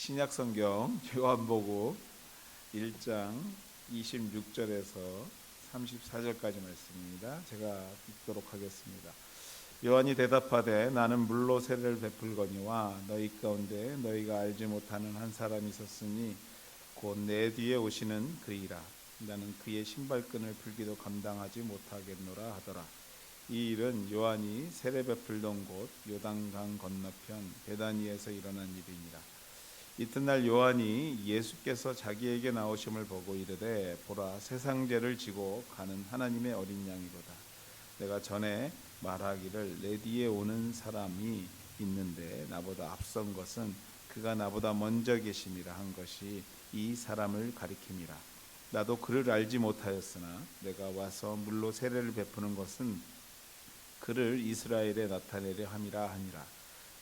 신약성경 요한복음 1장 26절에서 34절까지 말씀입니다. 제가 읽도록 하겠습니다. 요한이 대답하되 나는 물로 세례를 베풀거니와 너희 가운데 너희가 알지 못하는 한 사람이 있었으니 곧 내 뒤에 오시는 그이라. 나는 그의 신발끈을 풀기도 감당하지 못하겠노라 하더라. 이 일은 요한이 세례 베풀던 곳 요단강 건너편 베다니에서 일어난 일이니라. 이튿날 요한이 예수께서 자기에게 나오심을 보고 이르되 보라, 세상 죄를 지고 가는 하나님의 어린 양이로다. 내가 전에 말하기를 내 뒤에 오는 사람이 있는데 나보다 앞선 것은 그가 나보다 먼저 계심이라 한 것이 이 사람을 가리킴이라. 나도 그를 알지 못하였으나 내가 와서 물로 세례를 베푸는 것은 그를 이스라엘에 나타내려 함이라 하니라.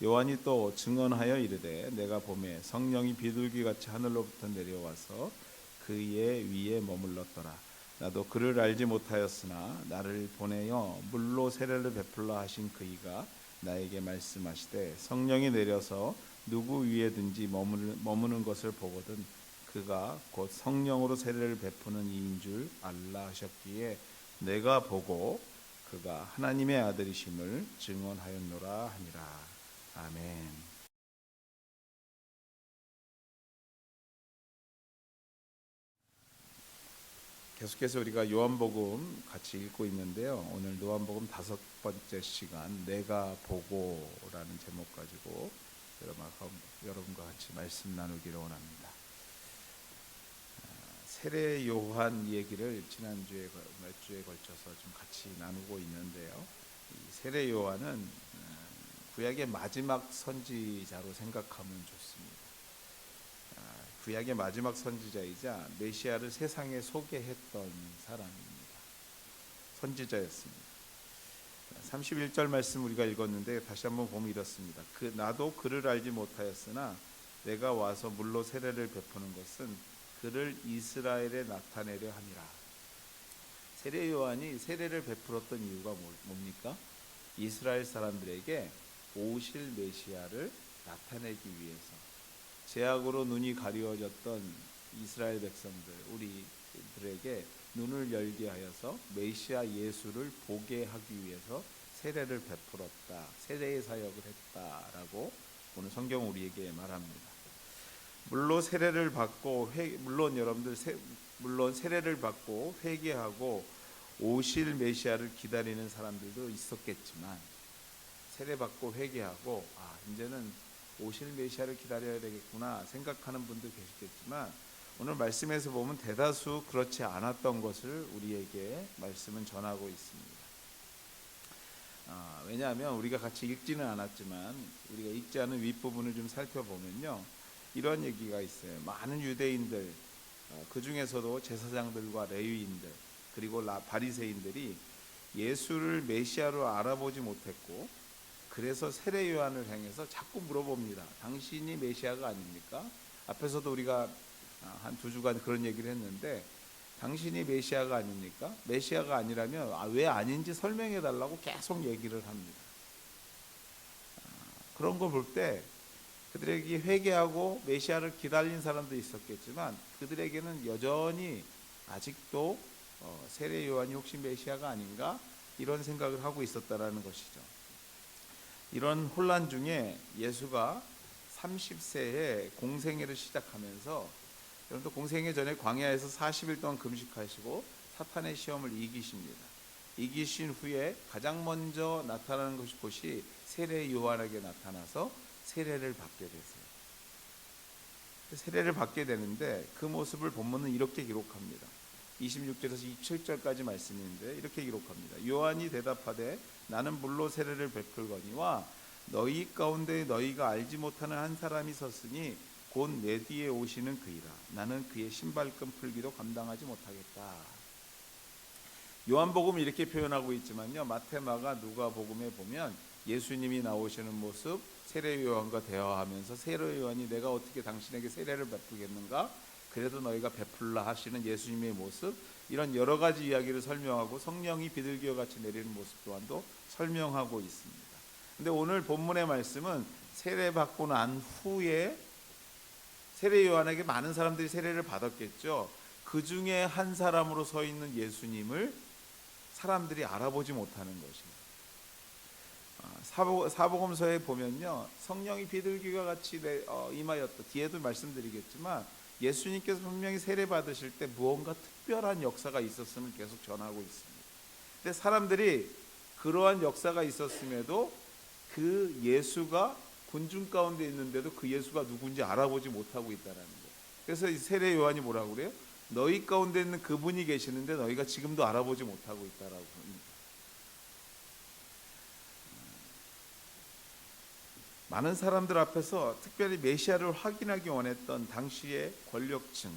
요한이 또 증언하여 이르되 내가 보매 성령이 비둘기같이 하늘로부터 내려와서 그의 위에 머물렀더라. 나도 그를 알지 못하였으나 나를 보내어 물로 세례를 베풀라 하신 그이가 나에게 말씀하시되 성령이 내려서 누구 위에든지 머무는 것을 보거든 그가 곧 성령으로 세례를 베푸는 이인 줄 알라 하셨기에 내가 보고 그가 하나님의 아들이심을 증언하였노라 하니라. 아멘. 계속해서 우리가 요한복음 같이 읽고 있는데요. 오늘 요한복음 5번째 시간 내가 보고라는 제목 가지고 여러분과 같이 말씀 나누기를 원합니다. 세례 요한 얘기를 지난주에 몇 주에 걸쳐서 좀 같이 나누고 있는데요. 이 세례 요한은 구약의 마지막 선지자로 생각하면 좋습니다. 구약의 마지막 선지자이자 메시아를 세상에 소개했던 사람입니다. 선지자였습니다. 31절 말씀 우리가 읽었는데 다시 한번 보면 이렇습니다. 나도 그를 알지 못하였으나 내가 와서 물로 세례를 베푸는 것은 그를 이스라엘에 나타내려 함이라. 세례 요한이 세례를 베풀었던 이유가 뭡니까? 이스라엘 사람들에게 오실 메시아를 나타내기 위해서, 죄악으로 눈이 가리워졌던 이스라엘 백성들, 우리들에게 눈을 열게 하여서 메시아 예수를 보게 하기 위해서 세례를 베풀었다, 세례의 사역을 했다라고 오늘 성경은 우리에게 말합니다. 물론 세례를 받고 물론 세례를 받고 회개하고 오실 메시아를 기다리는 사람들도 있었겠지만, 세례받고 회개하고 이제는 오실 메시아를 기다려야 되겠구나 생각하는 분도 계시겠지만, 오늘 말씀에서 보면 대다수 그렇지 않았던 것을 우리에게 말씀은 전하고 있습니다. 왜냐하면 우리가 같이 읽지는 않았지만 우리가 읽지 않은 윗부분을 좀 살펴보면요, 이런 얘기가 있어요. 많은 유대인들, 그 중에서도 제사장들과 레위인들 그리고 바리새인들이 예수를 메시아로 알아보지 못했고, 그래서 세례 요한을 향해서 자꾸 물어봅니다. 당신이 메시아가 아닙니까? 앞에서도 우리가 한 2주간 그런 얘기를 했는데, 당신이 메시아가 아닙니까? 메시아가 아니라면 왜 아닌지 설명해 달라고 계속 얘기를 합니다. 그런 걸 볼 때 그들에게 회개하고 메시아를 기다린 사람도 있었겠지만, 그들에게는 여전히 아직도 세례 요한이 혹시 메시아가 아닌가 이런 생각을 하고 있었다라는 것이죠. 이런 혼란 중에 예수가 30세에 공생애를 시작하면서, 여러분도 공생애 전에 광야에서 40일 동안 금식하시고 사탄의 시험을 이기십니다. 이기신 후에 가장 먼저 나타나는 곳이 세례 요한에게 나타나서 세례를 받게 되세요. 세례를 받게 되는데 그 모습을 본문은 이렇게 기록합니다. 26절에서 27절까지 말씀인데 이렇게 기록합니다. 요한이 대답하되 나는 물로 세례를 베풀거니와 너희 가운데 너희가 알지 못하는 한 사람이 섰으니 곧 내 뒤에 오시는 그이라. 나는 그의 신발끈 풀기도 감당하지 못하겠다. 요한복음은 이렇게 표현하고 있지만요, 마태, 마가, 누가복음에 보면 예수님이 나오시는 모습, 세례 요한과 대화하면서 세례 요한이 내가 어떻게 당신에게 세례를 베푸겠는가? 그래도 너희가 베풀라 하시는 예수님의 모습, 이런 여러 가지 이야기를 설명하고 성령이 비둘기와 같이 내리는 모습 또한도 설명하고 있습니다. 근데 오늘 본문의 말씀은 세례 받고 난 후에 세례 요한에게 많은 사람들이 세례를 받았겠죠. 그 중에 한 사람으로 서 있는 예수님을 사람들이 알아보지 못하는 것입니다. 사복음서에 보면요, 성령이 비둘기와 같이 임하였다. 뒤에도 말씀드리겠지만 예수님께서 분명히 세례 받으실 때 무언가 특별한 역사가 있었음을 계속 전하고 있습니다. 근데 사람들이 그러한 역사가 있었음에도 그 예수가 군중 가운데 있는데도 그 예수가 누군지 알아보지 못하고 있다는 거예요. 그래서 이 세례 요한이 뭐라고 그래요? 너희 가운데 있는 그분이 계시는데 너희가 지금도 알아보지 못하고 있다라고 합니다. 많은 사람들 앞에서 특별히 메시아를 확인하기 원했던 당시의 권력층,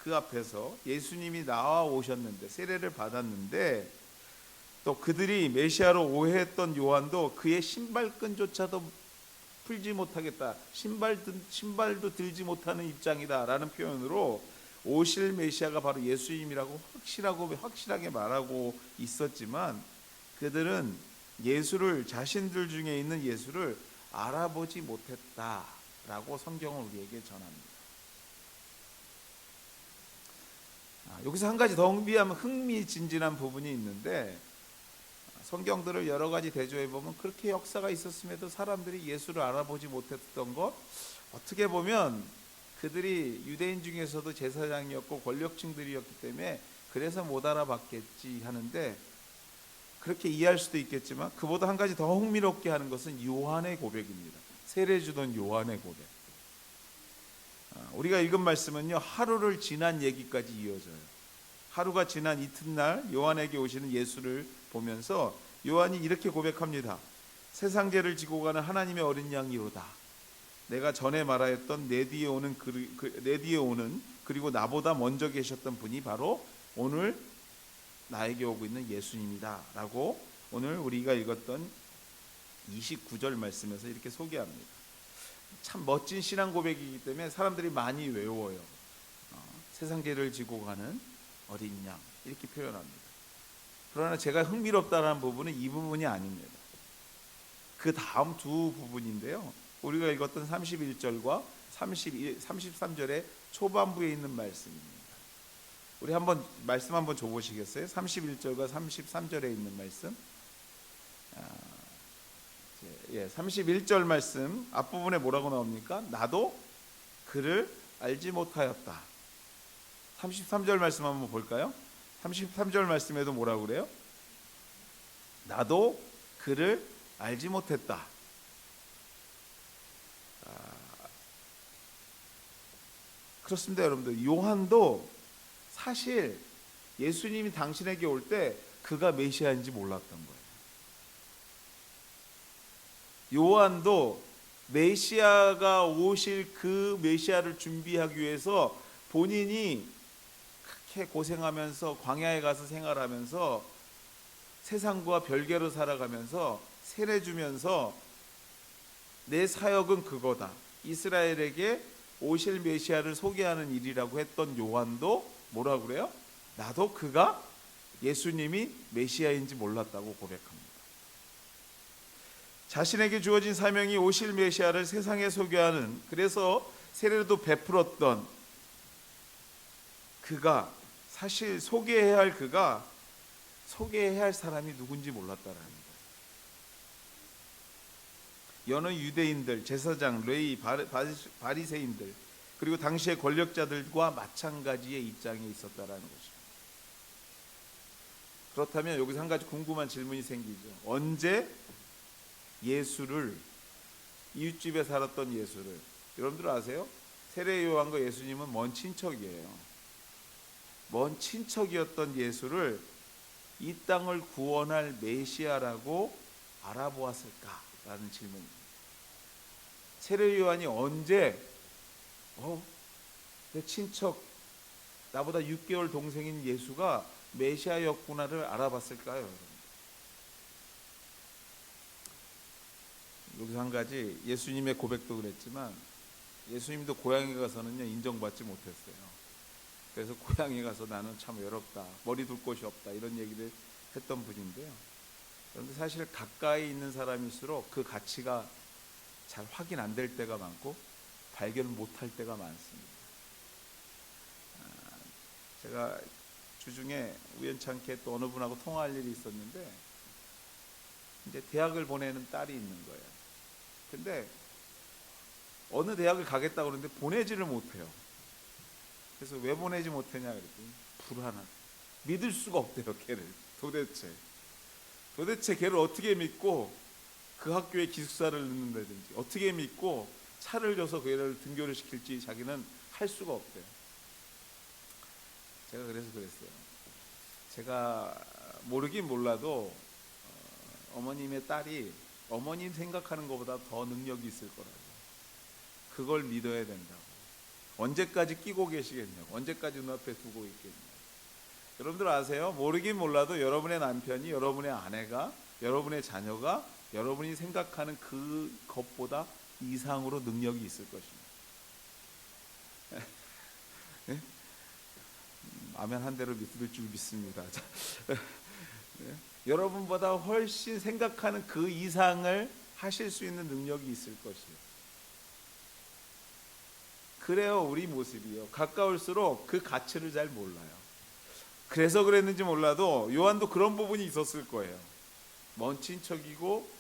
그 앞에서 예수님이 나와 오셨는데, 세례를 받았는데, 또 그들이 메시아로 오해했던 요한도 그의 신발끈조차도 풀지 못하겠다, 신발도 들지 못하는 입장이다 라는 표현으로 오실 메시아가 바로 예수님이라고 확실하게 말하고 있었지만, 그들은 예수를, 자신들 중에 있는 예수를 알아보지 못했다라고 성경은 우리에게 전합니다. 여기서 한 가지 더 흥미진진한 부분이 있는데, 성경들을 여러 가지 대조해 보면 그렇게 역사가 있었음에도 사람들이 예수를 알아보지 못했던 것, 어떻게 보면 그들이 유대인 중에서도 제사장이었고 권력층들이었기 때문에 그래서 못 알아봤겠지 하는데, 그렇게 이해할 수도 있겠지만 그보다 한 가지 더 흥미롭게 하는 것은 요한의 고백입니다. 세례 주던 요한의 고백. 우리가 읽은 말씀은요, 하루를 지난 얘기까지 이어져요. 하루가 지난 이튿날 요한에게 오시는 예수를 보면서 요한이 이렇게 고백합니다. 세상 죄를 지고 가는 하나님의 어린 양이로다. 내가 전에 말하였던 내 뒤에 오는 그리고 나보다 먼저 계셨던 분이 바로 오늘 나에게 오고 있는 예수님이다 라고 오늘 우리가 읽었던 29절 말씀에서 이렇게 소개합니다. 참 멋진 신앙 고백이기 때문에 사람들이 많이 외워요. 세상 죄를 지고 가는 어린 양, 이렇게 표현합니다. 그러나 제가 흥미롭다는 부분은 이 부분이 아닙니다. 그 다음 두 부분인데요, 우리가 읽었던 31절과 33절의 초반부에 있는 말씀입니다. 우리 말씀 한번 줘보시겠어요? 31절과 33절에 있는 말씀. 31절 말씀 앞부분에 뭐라고 나옵니까? 나도 그를 알지 못하였다. 33절 말씀 한번 볼까요? 33절 말씀에도 뭐라고 그래요? 나도 그를 알지 못했다. 그렇습니다, 여러분들. 요한도 사실 예수님이 당신에게 올 때 그가 메시아인지 몰랐던 거예요. 요한도 메시아가 오실 그 메시아를 준비하기 위해서 본인이 그렇게 고생하면서 광야에 가서 생활하면서 세상과 별개로 살아가면서 세례 주면서 내 사역은 그거다, 이스라엘에게 오실 메시아를 소개하는 일이라고 했던 요한도 뭐라고 그래요? 나도 그가 예수님이 메시아인지 몰랐다고 고백합니다. 자신에게 주어진 사명이 오실 메시아를 세상에 소개하는, 그래서 세례도 베풀었던 그가, 사실 소개해야 할 사람이 누군지 몰랐다라는 거예요. 여느 유대인들, 제사장, 레위, 바리새인들, 그리고 당시의 권력자들과 마찬가지의 입장에 있었다라는 것입니다. 그렇다면 여기서 한 가지 궁금한 질문이 생기죠. 언제 예수를, 이웃집에 살았던 예수를, 여러분들 아세요? 세례 요한과 예수님은 먼 친척이에요. 먼 친척이었던 예수를 이 땅을 구원할 메시아라고 알아보았을까라는 질문입니다. 세례 요한이 언제 내 친척, 나보다 6개월 동생인 예수가 메시아였구나를 알아봤을까요, 여러분? 여기서 한 가지, 예수님의 고백도 그랬지만 예수님도 고향에 가서는요 인정받지 못했어요. 그래서 고향에 가서 나는 참 외롭다, 머리 둘 곳이 없다, 이런 얘기를 했던 분인데요. 그런데 사실 가까이 있는 사람일수록 그 가치가 잘 확인 안 될 때가 많고, 발견을 못할 때가 많습니다. 제가 주중에 우연찮게 또 어느 분하고 통화할 일이 있었는데 이제 대학을 보내는 딸이 있는 거예요. 근데 어느 대학을 가겠다고 그러는데 보내지를 못해요. 그래서 왜 보내지 못하냐 그랬더니 불안한, 믿을 수가 없대요. 걔를 도대체 걔를 어떻게 믿고 그 학교에 기숙사를 넣는다든지 어떻게 믿고 차를 줘서 걔를 등교를 시킬지 자기는 할 수가 없대요. 제가 그래서 그랬어요. 제가 모르긴 몰라도 어머님의 딸이 어머님 생각하는 것보다 더 능력이 있을 거라고, 그걸 믿어야 된다고. 언제까지 끼고 계시겠냐고, 언제까지 눈앞에 두고 있겠냐고. 여러분들 아세요? 모르긴 몰라도 여러분의 남편이, 여러분의 아내가, 여러분의 자녀가 여러분이 생각하는 그 것보다 이상으로 능력이 있을 것입니다. 네? 아멘 한 대로 믿을 줄 믿습니다. 네? 여러분보다 훨씬 생각하는 그 이상을 하실 수 있는 능력이 있을 것이에요. 그래요. 우리 모습이요, 가까울수록 그 가치를 잘 몰라요. 그래서 그랬는지 몰라도 요한도 그런 부분이 있었을 거예요. 먼 친척이고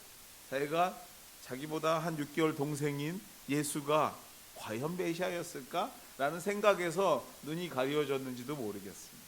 자기가 자기보다 한 6개월 동생인 예수가 과연 메시아였을까? 라는 생각에서 눈이 가려졌는지도 모르겠습니다.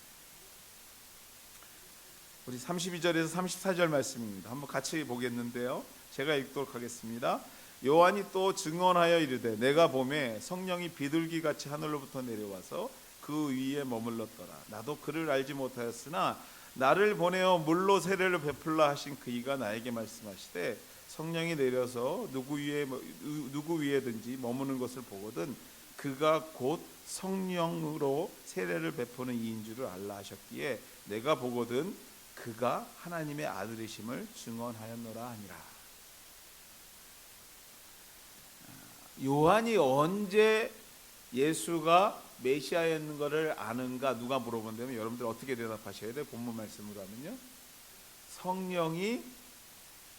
우리 32절에서 34절 말씀입니다. 한번 같이 보겠는데요, 제가 읽도록 하겠습니다. 요한이 또 증언하여 이르되 내가 보매 성령이 비둘기같이 하늘로부터 내려와서 그 위에 머물렀더라. 나도 그를 알지 못하였으나 나를 보내어 물로 세례를 베풀라 하신 그이가 나에게 말씀하시되 성령이 내려서 누구 위에든지 머무는 것을 보거든 그가 곧 성령으로 세례를 베푸는 이인 줄을 알라 하셨기에 내가 보거든 그가 하나님의 아들이심을 증언하였노라 하니라. 요한이 언제 예수가 메시아였는 것을 아는가 누가 물어본다면 여러분들 어떻게 대답하셔야 돼요? 본문 말씀으로 하면요, 성령이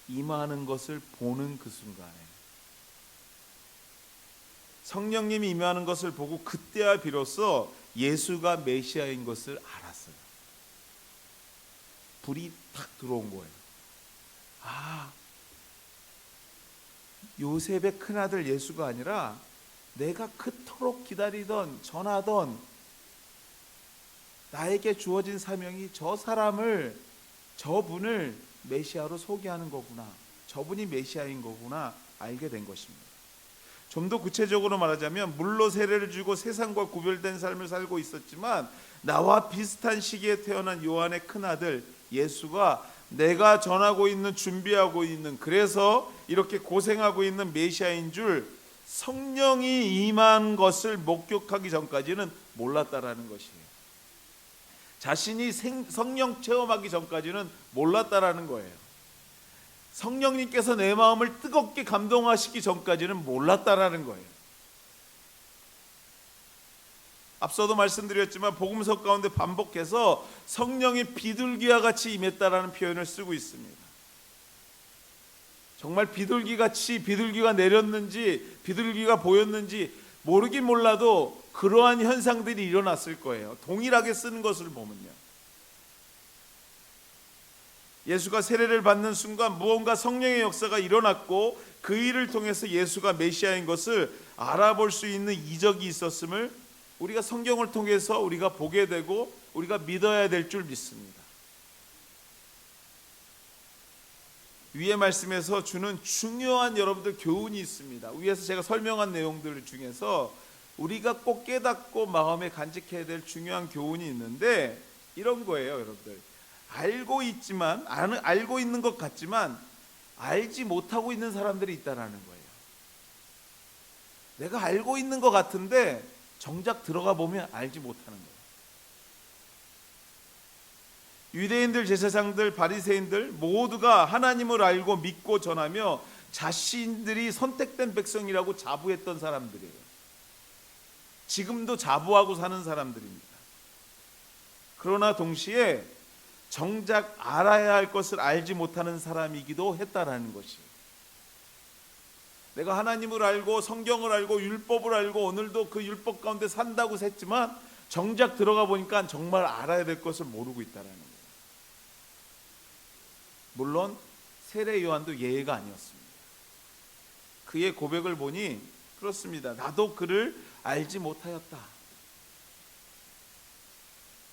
임하는 것을 보는 그 순간에, 성령님이 임하는 것을 보고 그때야 비로소 예수가 메시아인 것을 알았어요. 불이 탁 들어온 거예요. 아, 요셉의 큰아들 예수가 아니라 내가 그토록 기다리던, 전하던 나에게 주어진 사명이 저분을 메시아로 소개하는 거구나, 저분이 메시아인 거구나 알게 된 것입니다. 좀 더 구체적으로 말하자면 물로 세례를 주고 세상과 구별된 삶을 살고 있었지만 나와 비슷한 시기에 태어난 요한의 큰아들 예수가 내가 전하고 있는, 준비하고 있는, 그래서 이렇게 고생하고 있는 메시아인 줄 성령이 임한 것을 목격하기 전까지는 몰랐다라는 것이에요. 자신이 성령 체험하기 전까지는 몰랐다라는 거예요. 성령님께서 내 마음을 뜨겁게 감동하시기 전까지는 몰랐다라는 거예요. 앞서도 말씀드렸지만 복음서 가운데 반복해서 성령이 비둘기와 같이 임했다라는 표현을 쓰고 있습니다. 정말 비둘기같이 비둘기가 내렸는지 비둘기가 보였는지 모르긴 몰라도 그러한 현상들이 일어났을 거예요. 동일하게 쓰는 것을 보면요, 예수가 세례를 받는 순간 무언가 성령의 역사가 일어났고 그 일을 통해서 예수가 메시아인 것을 알아볼 수 있는 이적이 있었음을 우리가 성경을 통해서 우리가 보게 되고 우리가 믿어야 될 줄 믿습니다. 위의 말씀에서 주는 중요한 여러분들 교훈이 있습니다. 위에서 제가 설명한 내용들 중에서 우리가 꼭 깨닫고 마음에 간직해야 될 중요한 교훈이 있는데 이런 거예요. 여러분들 알고 있는 것 같지만 알지 못하고 있는 사람들이 있다라는 거예요. 내가 알고 있는 것 같은데 정작 들어가 보면 알지 못하는 거예요. 유대인들, 제사장들, 바리새인들 모두가 하나님을 알고 믿고 전하며 자신들이 선택된 백성이라고 자부했던 사람들이에요. 지금도 자부하고 사는 사람들입니다. 그러나 동시에 정작 알아야 할 것을 알지 못하는 사람이기도 했다라는 것이에요. 내가 하나님을 알고 성경을 알고 율법을 알고 오늘도 그 율법 가운데 산다고 했지만 정작 들어가 보니까 정말 알아야 될 것을 모르고 있다라는 거예요. 물론 세례 요한도 예외가 아니었습니다. 그의 고백을 보니 그렇습니다. 나도 그를 알지 못하였다.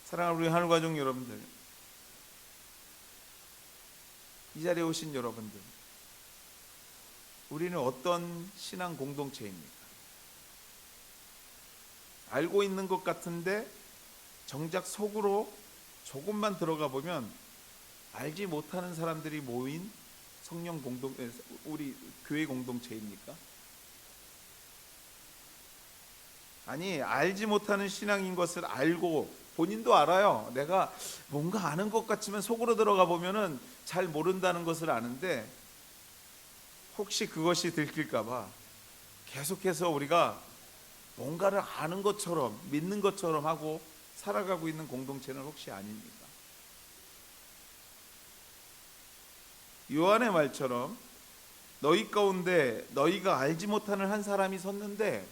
사랑하는 우리 하늘가족 여러분들, 이 자리에 오신 여러분들, 우리는 어떤 신앙 공동체입니까? 알고 있는 것 같은데 정작 속으로 조금만 들어가 보면 알지 못하는 사람들이 모인 성령 공동, 우리 교회 공동체입니까? 아니, 알지 못하는 신앙인 것을 알고 본인도 알아요. 내가 뭔가 아는 것 같지만 속으로 들어가 보면은 잘 모른다는 것을 아는데 혹시 그것이 들킬까 봐 계속해서 우리가 뭔가를 아는 것처럼 믿는 것처럼 하고 살아가고 있는 공동체는 혹시 아닙니까? 요한의 말처럼 너희 가운데 너희가 알지 못하는 한 사람이 섰는데,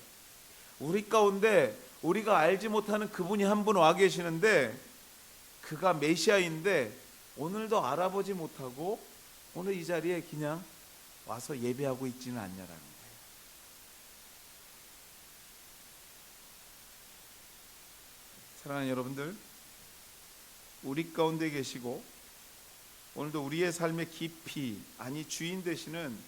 우리 가운데 우리가 알지 못하는 그분이 한 분 와 계시는데 그가 메시아인데 오늘도 알아보지 못하고 오늘 이 자리에 그냥 와서 예배하고 있지는 않냐라는 거예요. 사랑하는 여러분들, 우리 가운데 계시고 오늘도 우리의 삶의 깊이, 아니 주인 되시는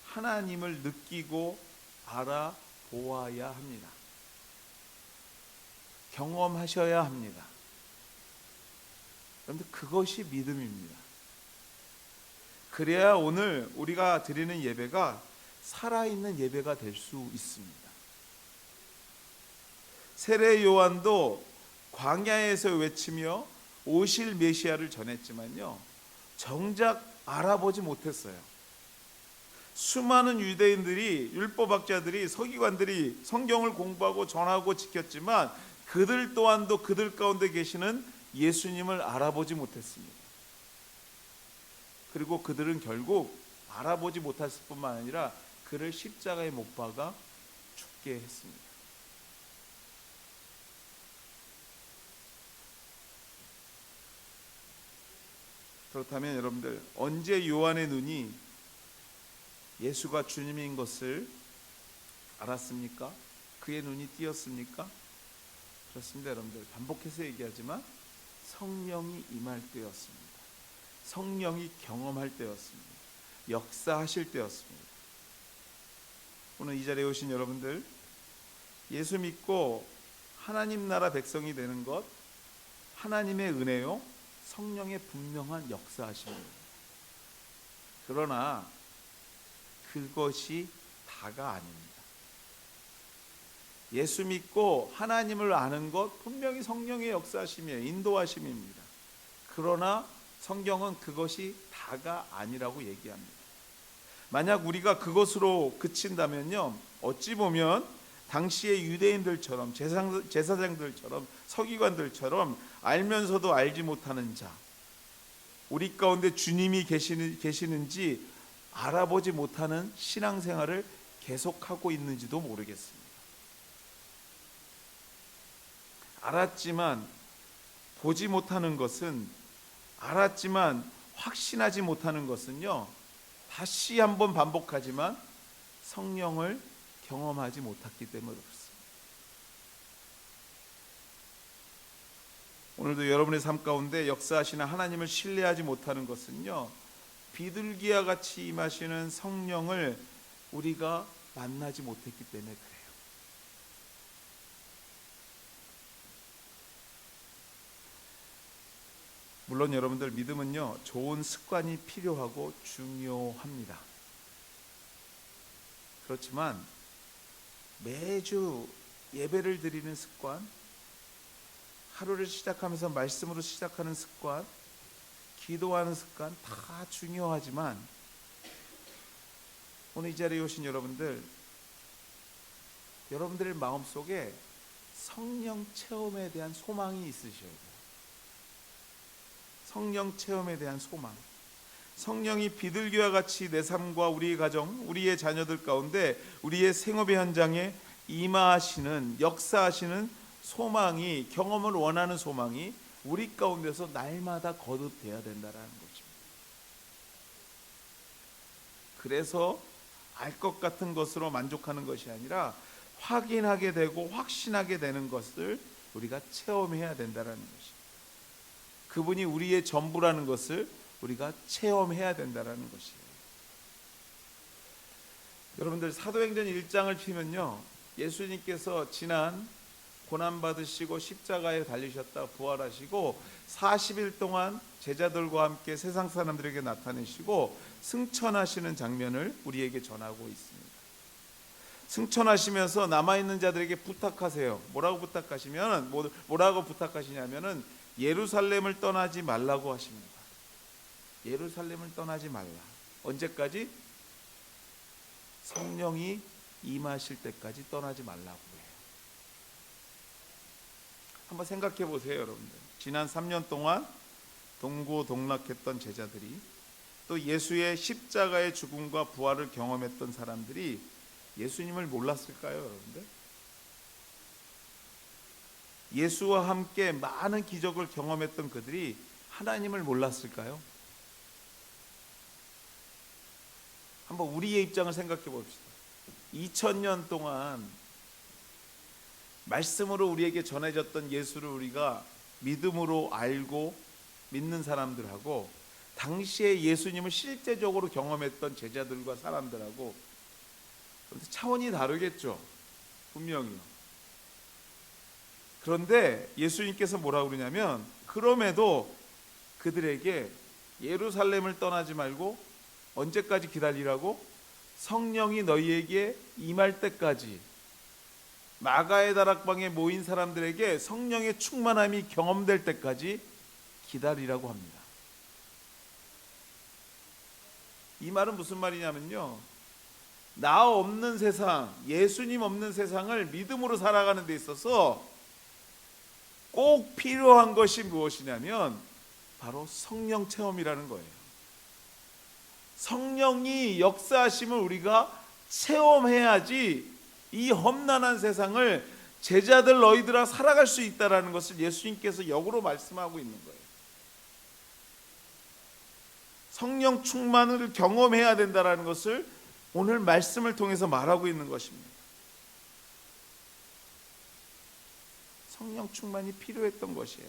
하나님을 느끼고 알아보아야 합니다. 경험하셔야 합니다. 그런데 그것이 믿음입니다. 그래야 오늘 우리가 드리는 예배가 살아있는 예배가 될 수 있습니다. 세례 요한도 광야에서 외치며 오실 메시아를 전했지만요, 정작 알아보지 못했어요. 수많은 유대인들이, 율법학자들이, 서기관들이 성경을 공부하고 전하고 지켰지만 그들 또한도 그들 가운데 계시는 예수님을 알아보지 못했습니다. 그리고 그들은 결국 알아보지 못했을 뿐만 아니라 그를 십자가에 못 박아 죽게 했습니다. 그렇다면 여러분들, 언제 요한의 눈이 예수가 주님인 것을 알았습니까? 그의 눈이 띄었습니까? 그렇습니다. 여러분들, 반복해서 얘기하지만 성령이 임할 때였습니다. 성령이 경험할 때였습니다. 역사하실 때였습니다. 오늘 이 자리에 오신 여러분들, 예수 믿고 하나님 나라 백성이 되는 것, 하나님의 은혜요, 성령의 분명한 역사하심입니다. 그러나 그것이 다가 아닙니다. 예수 믿고 하나님을 아는 것 분명히 성령의 역사하심이에요. 인도하심입니다. 그러나 성경은 그것이 다가 아니라고 얘기합니다. 만약 우리가 그것으로 그친다면요, 어찌 보면 당시의 유대인들처럼, 제사장들처럼, 서기관들처럼 알면서도 알지 못하는 자, 우리 가운데 주님이 계시는지 알아보지 못하는 신앙생활을 계속하고 있는지도 모르겠습니다. 알았지만 보지 못하는 것은, 알았지만 확신하지 못하는 것은요, 다시 한번 반복하지만 성령을 경험하지 못했기 때문에 그렇습니다. 오늘도 여러분의 삶 가운데 역사하시는 하나님을 신뢰하지 못하는 것은요, 비둘기와 같이 임하시는 성령을 우리가 만나지 못했기 때문에 그래요. 물론 여러분들, 믿음은요, 좋은 습관이 필요하고 중요합니다. 그렇지만 매주 예배를 드리는 습관, 하루를 시작하면서 말씀으로 시작하는 습관, 기도하는 습관 다 중요하지만 오늘 이 자리에 오신 여러분들, 여러분들의 마음속에 성령 체험에 대한 소망이 있으셔야 돼요. 성령 체험에 대한 소망. 성령이 비둘기와 같이 내 삶과 우리의 가정, 우리의 자녀들 가운데, 우리의 생업의 현장에 임하시는, 역사하시는 소망이, 경험을 원하는 소망이 우리 가운데서 날마다 거듭돼야 된다라는 것입니다. 그래서 알 것 같은 것으로 만족하는 것이 아니라 확인하게 되고 확신하게 되는 것을 우리가 체험해야 된다라는 것입니다. 그분이 우리의 전부라는 것을 우리가 체험해야 된다라는 것이에요. 여러분들, 사도행전 1장을 피면요, 예수님께서 지난 고난받으시고 십자가에 달리셨다 부활하시고 40일 동안 제자들과 함께 세상 사람들에게 나타내시고 승천하시는 장면을 우리에게 전하고 있습니다. 승천하시면서 남아있는 자들에게 부탁하세요. 뭐라고 부탁하시냐면은 예루살렘을 떠나지 말라고 하십니다. 예루살렘을 떠나지 말라. 언제까지? 성령이 임하실 때까지 떠나지 말라고 해요. 한번 생각해 보세요, 여러분들. 지난 3년 동안 동고동락했던 제자들이, 또 예수의 십자가의 죽음과 부활을 경험했던 사람들이 예수님을 몰랐을까요, 여러분들? 예수와 함께 많은 기적을 경험했던 그들이 하나님을 몰랐을까요? 한번 우리의 입장을 생각해 봅시다. 2000년 동안 말씀으로 우리에게 전해졌던 예수를 우리가 믿음으로 알고 믿는 사람들하고, 당시에 예수님을 실제적으로 경험했던 제자들과 사람들하고 차원이 다르겠죠, 분명히요. 그런데 예수님께서 뭐라고 그러냐면, 그럼에도 그들에게 예루살렘을 떠나지 말고 언제까지 기다리라고? 성령이 너희에게 임할 때까지, 마가의 다락방에 모인 사람들에게 성령의 충만함이 경험될 때까지 기다리라고 합니다. 이 말은 무슨 말이냐면요, 나 없는 세상, 예수님 없는 세상을 믿음으로 살아가는 데 있어서 꼭 필요한 것이 무엇이냐면 바로 성령 체험이라는 거예요. 성령이 역사하심을 우리가 체험해야지 이 험난한 세상을 제자들 너희들아 살아갈 수 있다라는 것을 예수님께서 역으로 말씀하고 있는 거예요. 성령 충만을 경험해야 된다라는 것을 오늘 말씀을 통해서 말하고 있는 것입니다. 성령 충만이 필요했던 것이에요.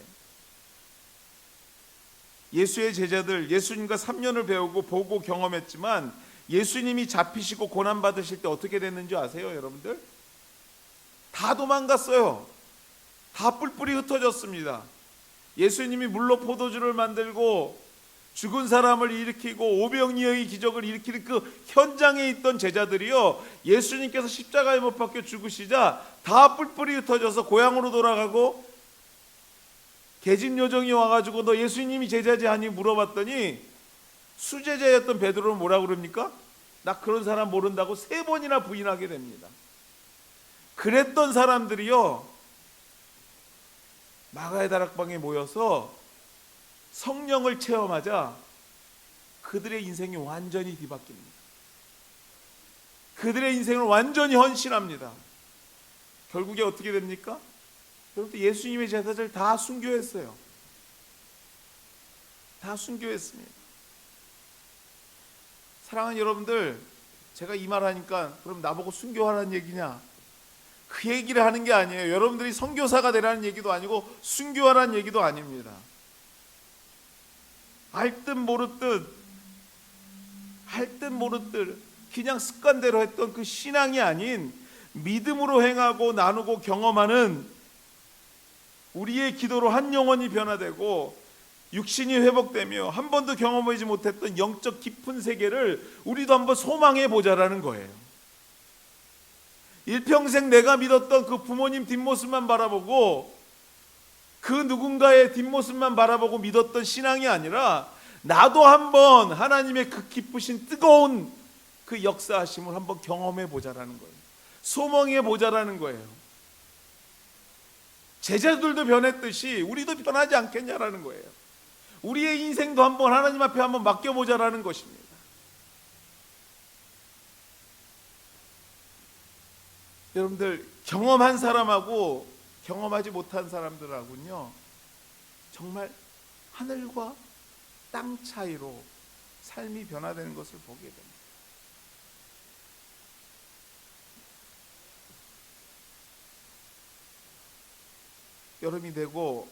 예수의 제자들, 예수님과 3년을 배우고 보고 경험했지만 예수님이 잡히시고 고난받으실 때 어떻게 됐는지 아세요, 여러분들? 다 도망갔어요. 다 뿔뿔이 흩어졌습니다. 예수님이 물로 포도주를 만들고 죽은 사람을 일으키고 오병이어의 기적을 일으키는 그 현장에 있던 제자들이요, 예수님께서 십자가에 못 박혀 죽으시자 다 뿔뿔이 흩어져서 고향으로 돌아가고, 계집 요정이 와가지고 너 예수님이 제자지 하니 물어봤더니 수제자였던 베드로는 뭐라고 그럽니까? 나 그런 사람 모른다고 3번이나 부인하게 됩니다. 그랬던 사람들이요, 마가의 다락방에 모여서 성령을 체험하자 그들의 인생이 완전히 뒤바뀝니다. 그들의 인생을 완전히 헌신합니다. 결국에 어떻게 됩니까? 여러분, 예수님의 제자들 다 순교했어요. 다 순교했습니다. 사랑하는 여러분들, 제가 이 말 하니까 그럼 나보고 순교하라는 얘기냐? 그 얘기를 하는 게 아니에요. 여러분들이 선교사가 되라는 얘기도 아니고 순교하라는 얘기도 아닙니다. 알 듯 모르듯 그냥 습관대로 했던 그 신앙이 아닌 믿음으로 행하고 나누고 경험하는, 우리의 기도로 한 영혼이 변화되고 육신이 회복되며 한 번도 경험하지 못했던 영적 깊은 세계를 우리도 한번 소망해 보자라는 거예요. 일평생 내가 믿었던 그 부모님 뒷모습만 바라보고, 그 누군가의 뒷모습만 바라보고 믿었던 신앙이 아니라 나도 한번 하나님의 그 기쁘신 뜨거운 그 역사하심을 한번 경험해 보자라는 거예요. 소망해 보자라는 거예요. 제자들도 변했듯이 우리도 변하지 않겠냐라는 거예요. 우리의 인생도 한번 하나님 앞에 한번 맡겨보자라는 것입니다. 여러분들, 경험한 사람하고 경험하지 못한 사람들하고는요, 정말 하늘과 땅 차이로 삶이 변화되는 것을 보게 됩니다. 여름이 되고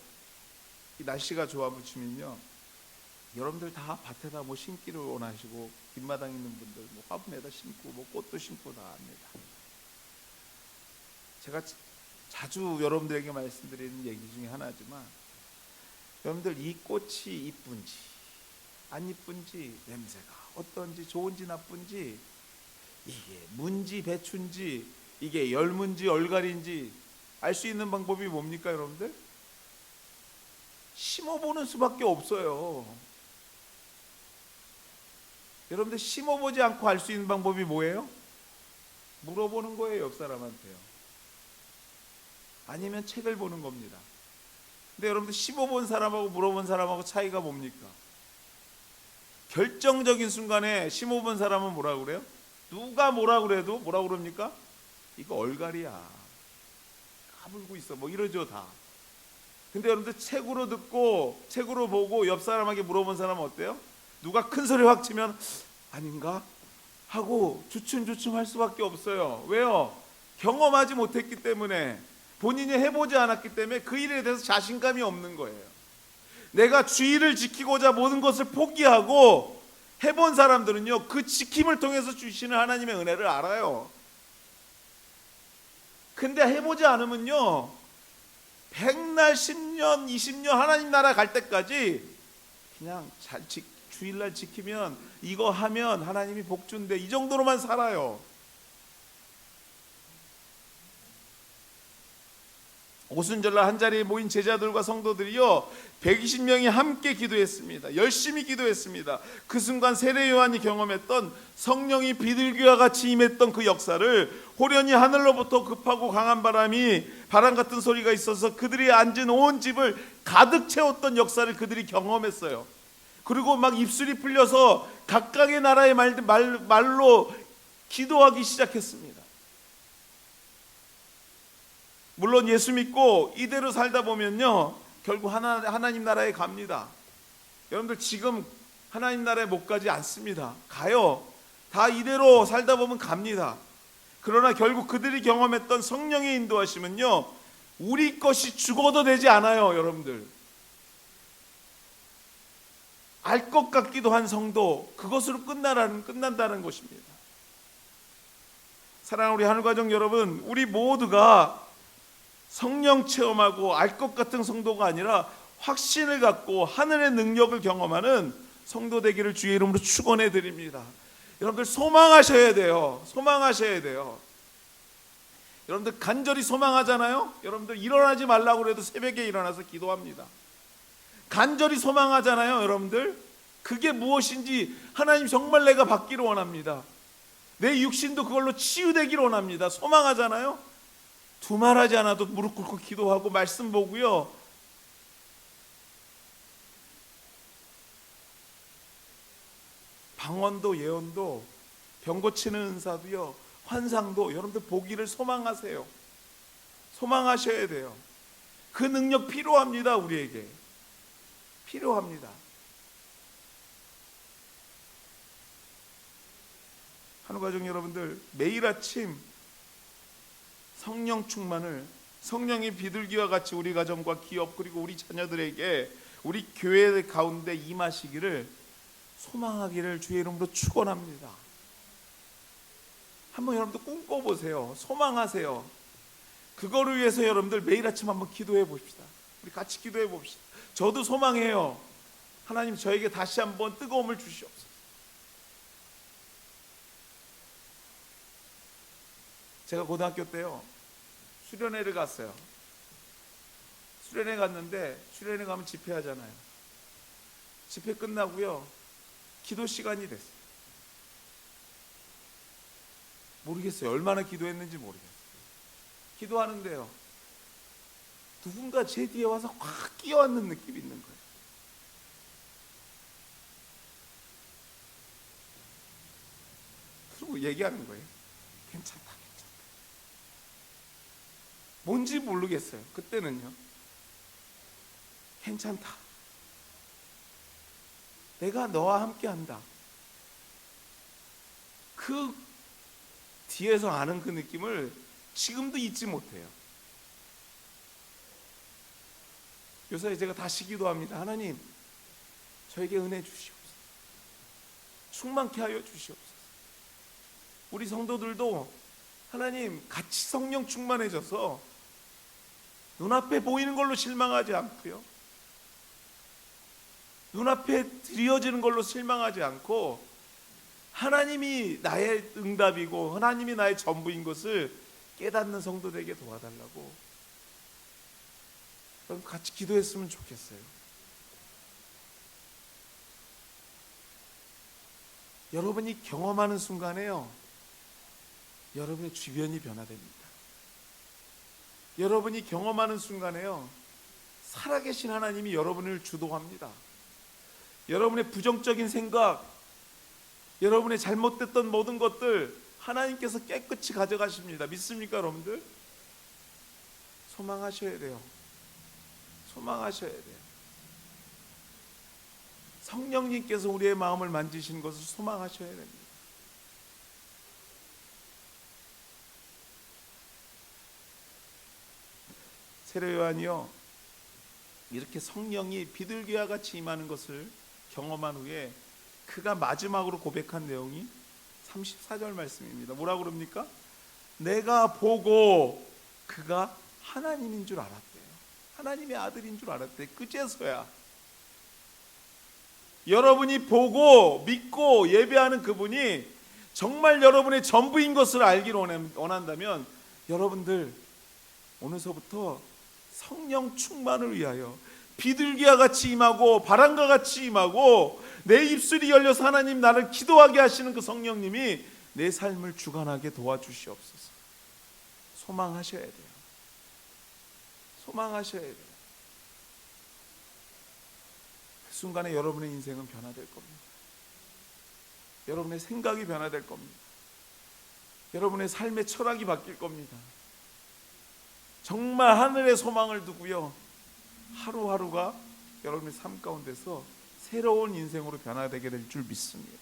이 날씨가 좋아지면요, 여러분들 다 밭에다 뭐 심기를 원하시고, 뒷마당 있는 분들 뭐 화분에다 심고 뭐 꽃도 심고 다 합니다. 제가 자주 여러분들에게 말씀드리는 얘기 중에 하나지만, 여러분들 이 꽃이 이쁜지 안 이쁜지, 냄새가 어떤지, 좋은지 나쁜지, 이게 문지 배추인지, 이게 열문지 얼갈인지 알 수 있는 방법이 뭡니까 여러분들? 심어보는 수밖에 없어요. 여러분들, 심어보지 않고 알 수 있는 방법이 뭐예요? 물어보는 거예요, 옆 사람한테요. 아니면 책을 보는 겁니다. 근데 여러분들, 심어본 사람하고 물어본 사람하고 차이가 뭡니까? 결정적인 순간에 심어본 사람은 뭐라 그래요? 누가 뭐라 그래도 뭐라 그럽니까? 이거 얼갈이야, 까불고 있어, 뭐 이러죠 다. 근데 여러분들, 책으로 듣고 책으로 보고 옆 사람에게 물어본 사람은 어때요? 누가 큰 소리 확 치면 아닌가? 하고 주춤주춤 할 수밖에 없어요. 왜요? 경험하지 못했기 때문에, 본인이 해보지 않았기 때문에 그 일에 대해서 자신감이 없는 거예요. 내가 주의를 지키고자 모든 것을 포기하고 해본 사람들은요, 그 지킴을 통해서 주시는 하나님의 은혜를 알아요. 근데 해보지 않으면요, 100날, 10년, 20년 하나님 나라 갈 때까지 그냥 주일날 지키면, 이거 하면 하나님이 복 준대, 이 정도로만 살아요. 오순절날 한자리에 모인 제자들과 성도들이요, 120명이 함께 기도했습니다. 열심히 기도했습니다. 그 순간 세례 요한이 경험했던 성령이 비둘기와 같이 임했던 그 역사를, 호련히 하늘로부터 급하고 강한 바람 같은 소리가 있어서 그들이 앉은 온 집을 가득 채웠던 역사를 그들이 경험했어요. 그리고 막 입술이 풀려서 각각의 나라의 말로 기도하기 시작했습니다. 물론 예수 믿고 이대로 살다 보면요, 결국 하나님 나라에 갑니다. 여러분들, 지금 하나님 나라에 못 가지 않습니다. 가요. 다 이대로 살다 보면 갑니다. 그러나 결국 그들이 경험했던 성령의 인도하심은요, 우리 것이 죽어도 되지 않아요. 여러분들, 알 것 같기도 한 성도, 그것으로 끝난다는 것입니다. 사랑하는 우리 하늘가족 여러분, 우리 모두가 성령 체험하고 알 것 같은 성도가 아니라 확신을 갖고 하늘의 능력을 경험하는 성도 되기를 주의 이름으로 축원해 드립니다. 여러분들, 소망하셔야 돼요. 소망하셔야 돼요. 여러분들, 간절히 소망하잖아요. 여러분들, 일어나지 말라고 해도 새벽에 일어나서 기도합니다. 간절히 소망하잖아요. 여러분들, 그게 무엇인지 하나님 정말 내가 받기를 원합니다. 내 육신도 그걸로 치유되기를 원합니다. 소망하잖아요. 두말하지 않아도 무릎 꿇고 기도하고 말씀 보고요, 방언도 예언도 병 고치는 은사도요, 환상도 여러분들 보기를 소망하세요. 소망하셔야 돼요. 그 능력 필요합니다. 우리에게 필요합니다. 한우가족 여러분들, 매일 아침 성령 충만을, 성령의 비둘기와 같이 우리 가정과 기업 그리고 우리 자녀들에게, 우리 교회 가운데 임하시기를 소망하기를 주의 이름으로 축원합니다. 한번 여러분들 꿈꿔보세요. 소망하세요. 그거를 위해서 여러분들 매일 아침 한번 기도해 봅시다. 우리 같이 기도해 봅시다. 저도 소망해요. 하나님, 저에게 다시 한번 뜨거움을 주시옵소서. 제가 고등학교 때요, 수련회를 갔어요. 수련회 갔는데, 수련회 가면 집회하잖아요. 집회 끝나고요, 기도 시간이 됐어요. 모르겠어요. 얼마나 기도했는지 모르겠어요. 기도하는데요, 누군가 제 뒤에 와서 확 끼어앉는 느낌이 있는 거예요. 얘기하는 거예요. 괜찮다. 뭔지 모르겠어요. 그때는요. 괜찮다. 내가 너와 함께한다. 그 뒤에서 아는 그 느낌을 지금도 잊지 못해요. 요새 제가 다시 기도합니다. 하나님, 저에게 은혜 주시옵소서. 충만케 하여 주시옵소서. 우리 성도들도 하나님 같이 성령 충만해져서 눈앞에 보이는 걸로 실망하지 않고요, 눈앞에 드려지는 걸로 실망하지 않고 하나님이 나의 응답이고 하나님이 나의 전부인 것을 깨닫는 성도들에게 도와달라고 여러분 같이 기도했으면 좋겠어요. 여러분이 경험하는 순간에요, 여러분의 주변이 변화됩니다. 여러분이 경험하는 순간에요, 살아계신 하나님이 여러분을 주도합니다. 여러분의 부정적인 생각, 여러분의 잘못됐던 모든 것들 하나님께서 깨끗이 가져가십니다. 믿습니까 여러분들? 소망하셔야 돼요. 소망하셔야 돼요. 성령님께서 우리의 마음을 만지신 것을 소망하셔야 됩니다. 세례 요한이요, 이렇게 성령이 비둘기와 같이 임하는 것을 경험한 후에 그가 마지막으로 고백한 내용이 34절 말씀입니다. 뭐라고 그럽니까? 내가 보고 그가 하나님인 줄 알았대요. 하나님의 아들인 줄 알았대. 그제서야 여러분이 보고 믿고 예배하는 그분이 정말 여러분의 전부인 것을 알기를 원한다면 여러분들 오늘서부터 성령 충만을 위하여 비둘기와 같이 임하고 바람과 같이 임하고 내 입술이 열려서 하나님 나를 기도하게 하시는 그 성령님이 내 삶을 주관하게 도와주시옵소서. 소망하셔야 돼요. 소망하셔야 돼요. 그 순간에 여러분의 인생은 변화될 겁니다. 여러분의 생각이 변화될 겁니다. 여러분의 삶의 철학이 바뀔 겁니다. 정말 하늘의 소망을 두고요, 하루하루가 여러분의 삶 가운데서 새로운 인생으로 변화되게 될 줄 믿습니다.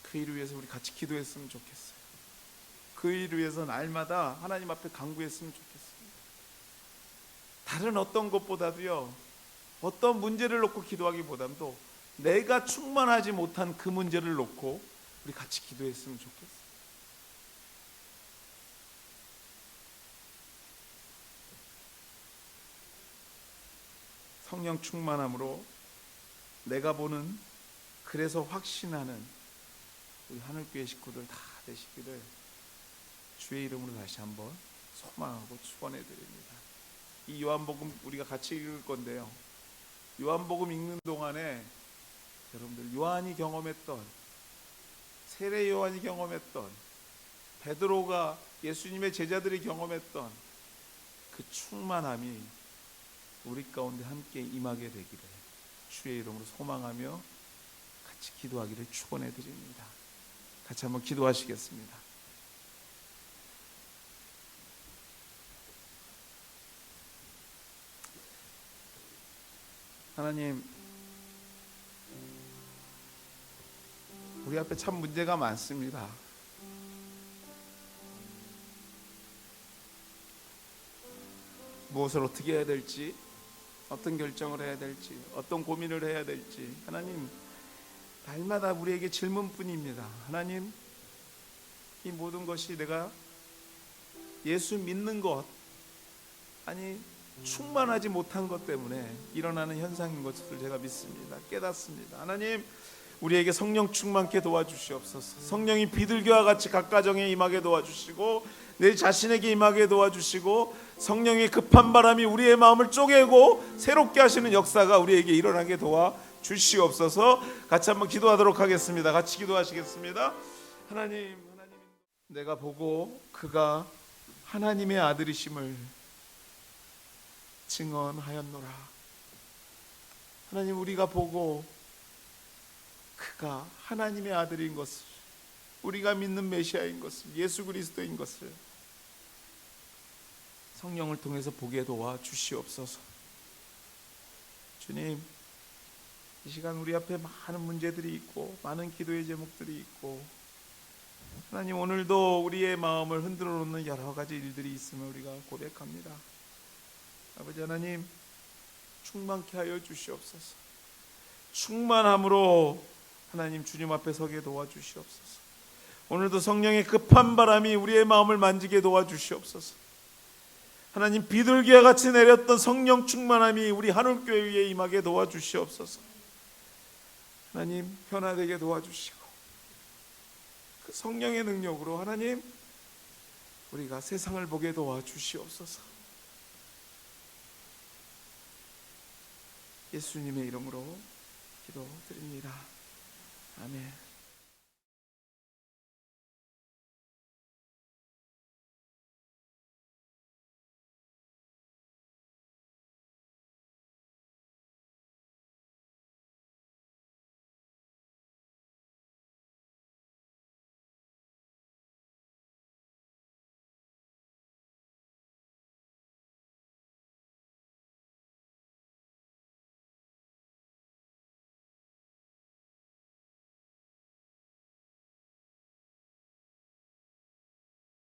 그 일을 위해서 우리 같이 기도했으면 좋겠어요. 그 일을 위해서 날마다 하나님 앞에 간구했으면 좋겠습니다. 다른 어떤 것보다도요, 어떤 문제를 놓고 기도하기보다도 내가 충만하지 못한 그 문제를 놓고 우리 같이 기도했으면 좋겠어요. 성령 충만함으로 내가 보는, 그래서 확신하는 우리 하늘교회 식구들 다 되시기를 주의 이름으로 다시 한번 소망하고 축원해 드립니다. 이 요한복음 우리가 같이 읽을 건데요, 요한복음 읽는 동안에 여러분들 요한이 경험했던, 세례 요한이 경험했던, 베드로가 예수님의 제자들이 경험했던 그 충만함이 우리 가운데 함께 임하게 되기를 주의 이름으로 소망하며 같이 기도하기를 축원해 드립니다. 같이 한번 기도하시겠습니다. 하나님, 우리 앞에 참 문제가 많습니다. 무엇을 어떻게 해야 될지, 어떤 결정을 해야 될지, 어떤 고민을 해야 될지, 하나님 날마다 우리에게 질문뿐입니다. 하나님, 이 모든 것이 내가 예수 믿는 것, 아니 충만하지 못한 것 때문에 일어나는 현상인 것을 제가 믿습니다. 깨닫습니다. 하나님, 우리에게 성령 충만케 도와주시옵소서. 성령이 비둘기와 같이 각 가정에 임하게 도와주시고 내 자신에게 임하게 도와주시고 성령의 급한 바람이 우리의 마음을 쪼개고 새롭게 하시는 역사가 우리에게 일어나게 도와주시옵소서. 같이 한번 기도하도록 하겠습니다. 같이 기도하시겠습니다. 하나님, 내가 보고 그가 하나님의 아들이심을 증언하였노라. 하나님, 우리가 보고 그가 그가 하나님의 아들인 것을, 우리가 믿는 메시아인 것을, 예수 그리스도인 것을 성령을 통해서 보게 도와 주시옵소서. 주님, 이 시간 우리 앞에 많은 문제들이 있고 많은 기도의 제목들이 있고, 하나님 오늘도 우리의 마음을 흔들어 놓는 여러 가지 일들이 있음을 우리가 고백합니다. 아버지 하나님, 충만케 하여 주시옵소서. 충만함으로 하나님 주님 앞에 서게 도와주시옵소서. 오늘도 성령의 급한 바람이 우리의 마음을 만지게 도와주시옵소서. 하나님, 비둘기와 같이 내렸던 성령 충만함이 우리 하늘교회 위에 임하게 도와주시옵소서. 하나님, 변화되게 도와주시고 그 성령의 능력으로 하나님 우리가 세상을 보게 도와주시옵소서. 예수님의 이름으로 기도드립니다. 아멘.